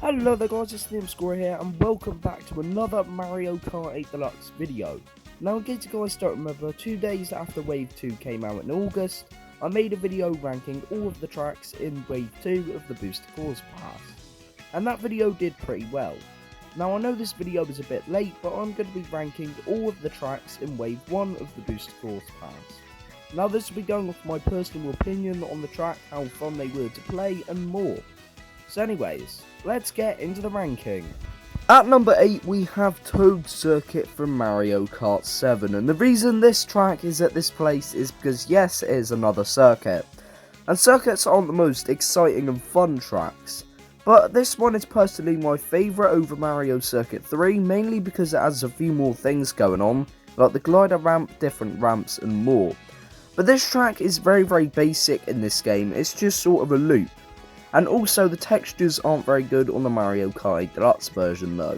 Hello there guys, it's Scorer here and welcome back to another Mario Kart 8 Deluxe video. Now in case you guys don't remember, 2 days after Wave 2 came out in August, I made a video ranking all of the tracks in Wave 2 of the Booster Course Pass. And that video did pretty well. Now I know this video is a bit late, but I'm going to be ranking all of the tracks in Wave 1 of the Booster Course Pass. Now this will be going off my personal opinion on the track, how fun they were to play and more. So anyways, let's get into the ranking. At number 8 we have Toad Circuit from Mario Kart 7, and the reason this track is at this place is because yes, it is another circuit. And circuits aren't the most exciting and fun tracks, but this one is personally my favourite over Mario Circuit 3, mainly because it has a few more things going on, like the glider ramp, different ramps and more. But this track is very basic in this game, it's just sort of a loop. And also the textures aren't very good on the Mario Kart 8 Deluxe version though.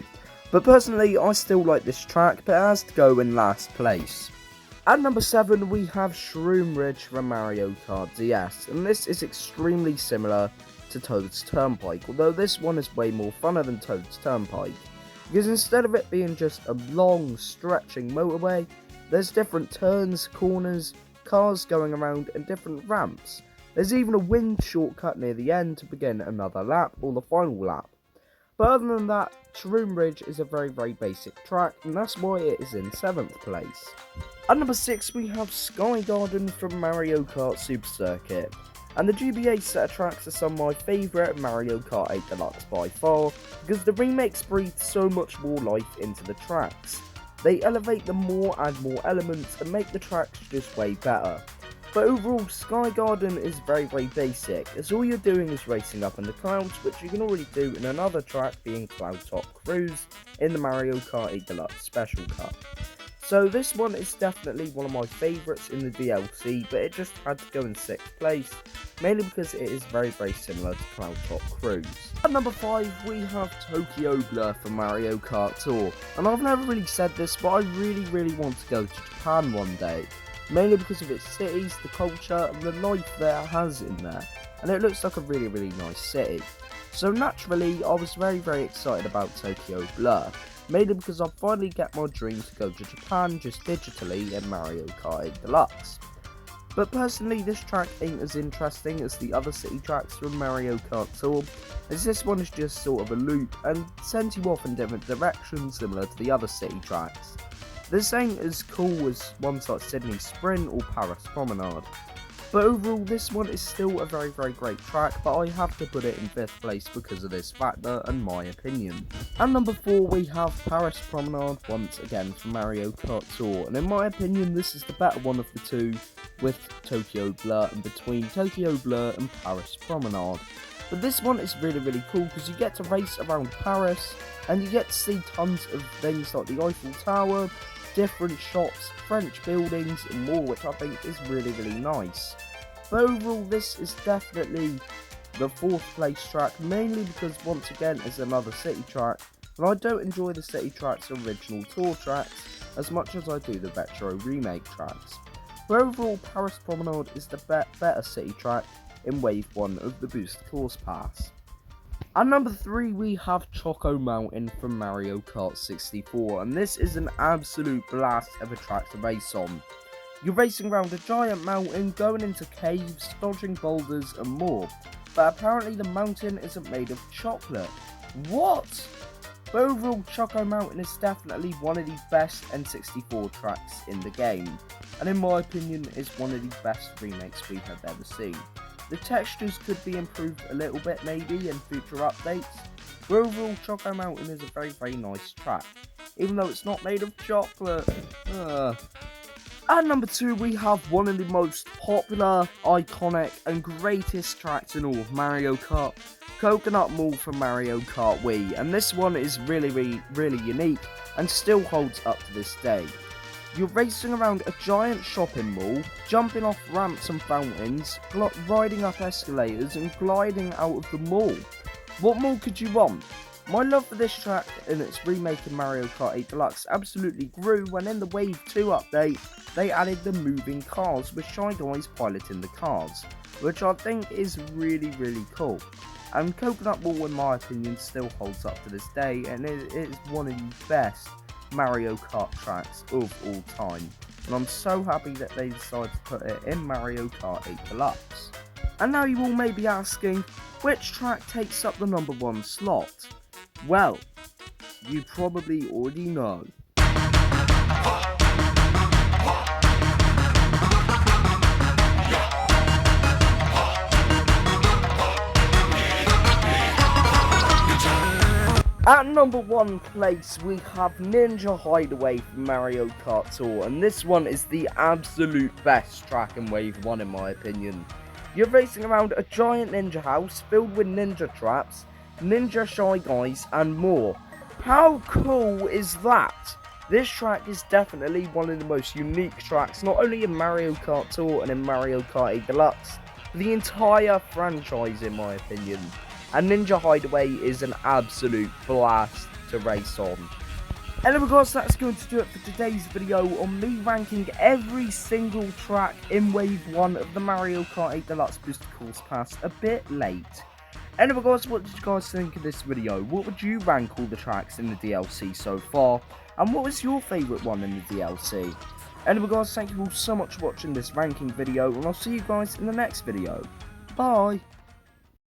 But personally I still like this track, but it has to go in last place. At number 7 we have Shroom Ridge from Mario Kart DS, and this is extremely similar to Toad's Turnpike, although this one is way more funner than Toad's Turnpike. Because instead of it being just a long stretching motorway, there's different turns, corners, cars going around and different ramps. There's even a wind shortcut near the end to begin another lap, or the final lap. But other than that, Shroom Ridge is a very basic track, and that's why it is in 7th place. At number 6 we have Sky Garden from Mario Kart Super Circuit. And the GBA set of tracks are some of my favourite Mario Kart 8 Deluxe by far, because the remakes breathe so much more life into the tracks. They elevate them more, add more elements, and make the tracks just way better. But overall, Sky Garden is very basic, as all you're doing is racing up in the clouds, which you can already do in another track being Cloud Top Cruise in the Mario Kart 8 Deluxe Special Cup. So this one is definitely one of my favourites in the DLC, but it just had to go in 6th place, mainly because it is very similar to Cloud Top Cruise. At number 5 we have Tokyo Blur from Mario Kart Tour, and I've never really said this, but I really want to go to Japan one day. Mainly because of its cities, the culture, and the life that it has in there. And it looks like a really nice city. So naturally, I was very excited about Tokyo Blur. Mainly because I finally get my dream to go to Japan just digitally in Mario Kart 8 Deluxe. But personally, this track ain't as interesting as the other city tracks from Mario Kart Tour, as this one is just sort of a loop and sends you off in different directions similar to the other city tracks. This ain't as cool as ones like Sydney Sprint or Paris Promenade. But overall, this one is still a very great track, but I have to put it in 5th place because of this factor and my opinion. At number 4 we have Paris Promenade once again from Mario Kart Tour, and in my opinion this is the better one of the two, with Tokyo Blur and between Tokyo Blur and Paris Promenade. But this one is really cool because you get to race around Paris, and you get to see tons of things like the Eiffel Tower, different shops, French buildings and more, which I think is really nice. But overall this is definitely the 4th place track, mainly because once again it's another city track, and I don't enjoy the city tracks original tour tracks as much as I do the retro remake tracks. But overall Paris Promenade is the better city track in Wave 1 of the Booster Course Pass. At number 3 we have Choco Mountain from Mario Kart 64, and this is an absolute blast of a track to race on. You're racing around a giant mountain, going into caves, dodging boulders and more, but apparently the mountain isn't made of chocolate. What? But overall Choco Mountain is definitely one of the best N64 tracks in the game, and in my opinion is one of the best remakes we have ever seen. The textures could be improved a little bit maybe in future updates, but overall Choco Mountain is a very nice track, even though it's not made of chocolate. At number 2 we have one of the most popular, iconic and greatest tracks in all of Mario Kart, Coconut Mall from Mario Kart Wii, and this one is really unique and still holds up to this day. You're racing around a giant shopping mall, jumping off ramps and fountains, riding up escalators and gliding out of the mall. What more could you want? My love for this track and its remake in Mario Kart 8 Deluxe absolutely grew when in the Wave 2 update they added the moving cars with Shy Guys piloting the cars, which I think is really cool. And Coconut Ball, in my opinion, still holds up to this day, and it is one of the best Mario Kart tracks of all time. And I'm so happy that they decided to put it in Mario Kart 8 Deluxe. And now you all may be asking, which track takes up the number 1 slot? Well, you probably already know. At number 1 place, we have Ninja Hideaway from Mario Kart Tour, and this one is the absolute best track in Wave 1 in my opinion. You're racing around a giant ninja house filled with ninja traps, ninja shy guys, and more. How cool is that? This track is definitely one of the most unique tracks, not only in Mario Kart Tour and in Mario Kart 8 Deluxe, but the entire franchise in my opinion. And Ninja Hideaway is an absolute blast to race on. And of course, that's going to do it for today's video on me ranking every single track in Wave 1 of the Mario Kart 8 Deluxe Booster Course Pass a bit late. And of course, what did you guys think of this video? What would you rank all the tracks in the DLC so far? And what was your favourite one in the DLC? And of course, thank you all so much for watching this ranking video, and I'll see you guys in the next video. Bye!